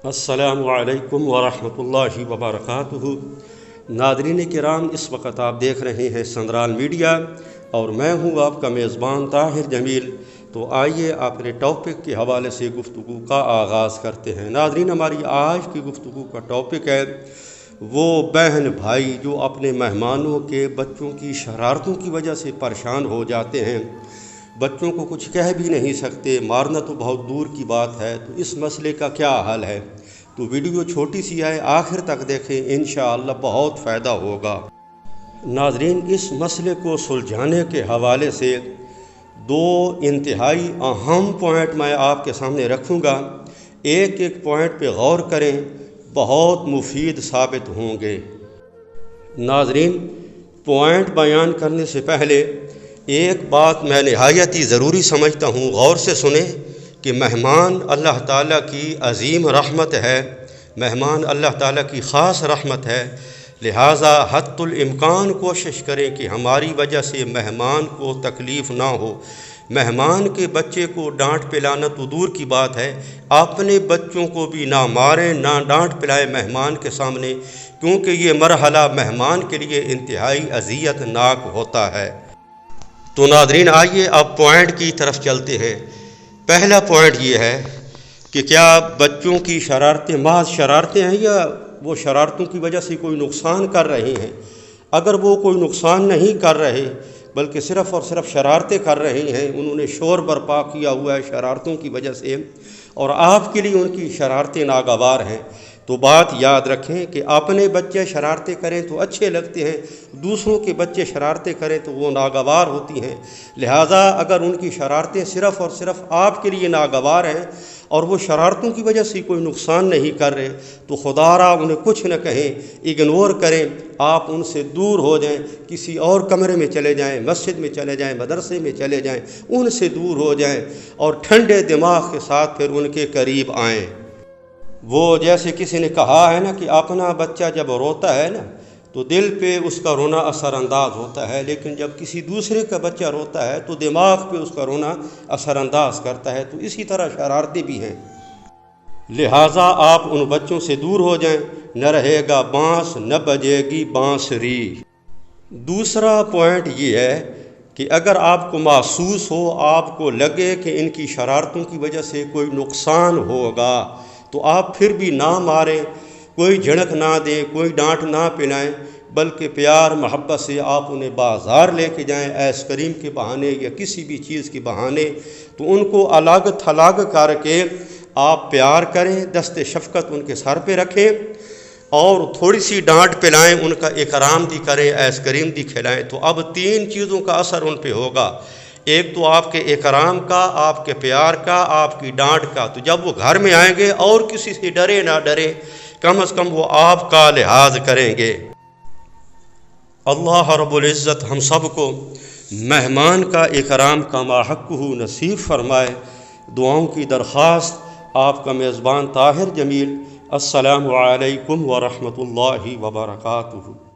السلام علیکم ورحمۃ اللہ وبرکاتہ۔ ناظرین کرام، اس وقت آپ دیکھ رہے ہیں سندرال میڈیا اور میں ہوں آپ کا میزبان طاہر جمیل۔ تو آئیے اپنے ٹاپک کے حوالے سے گفتگو کا آغاز کرتے ہیں۔ ناظرین، ہماری آج کی گفتگو کا ٹاپک ہے وہ بہن بھائی جو اپنے مہمانوں کے بچوں کی شرارتوں کی وجہ سے پریشان ہو جاتے ہیں، بچوں کو کچھ کہہ بھی نہیں سکتے، مارنا تو بہت دور کی بات ہے۔ تو اس مسئلے کا کیا حل ہے؟ تو ویڈیو چھوٹی سی ہے، آخر تک دیکھیں، انشاءاللہ بہت فائدہ ہوگا۔ ناظرین، اس مسئلے کو سلجھانے کے حوالے سے دو انتہائی اہم پوائنٹ میں آپ کے سامنے رکھوں گا۔ ایک ایک پوائنٹ پہ غور کریں، بہت مفید ثابت ہوں گے۔ ناظرین، پوائنٹ بیان کرنے سے پہلے ایک بات میں نہایت ہی ضروری سمجھتا ہوں، غور سے سنیں کہ مہمان اللہ تعالیٰ کی عظیم رحمت ہے، مہمان اللہ تعالیٰ کی خاص رحمت ہے، لہٰذا حتی الامکان کوشش کریں کہ ہماری وجہ سے مہمان کو تکلیف نہ ہو۔ مہمان کے بچے کو ڈانٹ پلانا تو دور کی بات ہے، اپنے بچوں کو بھی نہ ماریں نہ ڈانٹ پلائیں مہمان کے سامنے، کیونکہ یہ مرحلہ مہمان کے لیے انتہائی اذیت ناک ہوتا ہے۔ تو ناظرین، آئیے اب پوائنٹ کی طرف چلتے ہیں۔ پہلا پوائنٹ یہ ہے کہ کیا بچوں کی شرارتیں محض شرارتیں ہیں یا وہ شرارتوں کی وجہ سے کوئی نقصان کر رہے ہیں؟ اگر وہ کوئی نقصان نہیں کر رہے بلکہ صرف اور صرف شرارتیں کر رہے ہیں، انہوں نے شور برپا کیا ہوا ہے شرارتوں کی وجہ سے، اور آپ کے لیے ان کی شرارتیں ناگوار ہیں، تو بات یاد رکھیں کہ اپنے بچے شرارتیں کریں تو اچھے لگتے ہیں، دوسروں کے بچے شرارتیں کریں تو وہ ناگوار ہوتی ہیں۔ لہٰذا اگر ان کی شرارتیں صرف اور صرف آپ کے لیے ناگوار ہیں اور وہ شرارتوں کی وجہ سے کوئی نقصان نہیں کر رہے، تو خدا را انہیں کچھ نہ کہیں، اگنور کریں، آپ ان سے دور ہو جائیں، کسی اور کمرے میں چلے جائیں، مسجد میں چلے جائیں، مدرسے میں چلے جائیں، ان سے دور ہو جائیں اور ٹھنڈے دماغ کے ساتھ پھر ان کے قریب آئیں۔ وہ جیسے کسی نے کہا ہے نا کہ اپنا بچہ جب روتا ہے نا تو دل پہ اس کا رونا اثر انداز ہوتا ہے، لیکن جب کسی دوسرے کا بچہ روتا ہے تو دماغ پہ اس کا رونا اثر انداز کرتا ہے۔ تو اسی طرح شرارتیں بھی ہیں، لہٰذا آپ ان بچوں سے دور ہو جائیں، نہ رہے گا بانس نہ بجے گی بانسری۔ دوسرا پوائنٹ یہ ہے کہ اگر آپ کو محسوس ہو، آپ کو لگے کہ ان کی شرارتوں کی وجہ سے کوئی نقصان ہوگا، تو آپ پھر بھی نہ ماریں، کوئی جھڑک نہ دیں، کوئی ڈانٹ نہ پلائیں، بلکہ پیار محبت سے آپ انہیں بازار لے کے جائیں آئس کریم کے بہانے یا کسی بھی چیز کے بہانے، تو ان کو الگ تھلگ کر کے آپ پیار کریں، دست شفقت ان کے سر پہ رکھیں اور تھوڑی سی ڈانٹ پلائیں، ان کا اکرام بھی کریں، آئس کریم بھی کھلائیں۔ تو اب تین چیزوں کا اثر ان پہ ہوگا، ایک تو آپ کے اکرام کا، آپ کے پیار کا، آپ کی ڈانٹ کا۔ تو جب وہ گھر میں آئیں گے اور کسی سے ڈرے نہ ڈرے، کم از کم وہ آپ کا لحاظ کریں گے۔ اللہ رب العزت ہم سب کو مہمان کا اکرام کا ماحقہ نصیب فرمائے۔ دعاؤں کی درخواست، آپ کا میزبان طاہر جمیل۔ السلام علیکم ورحمۃ اللہ وبرکاتہ۔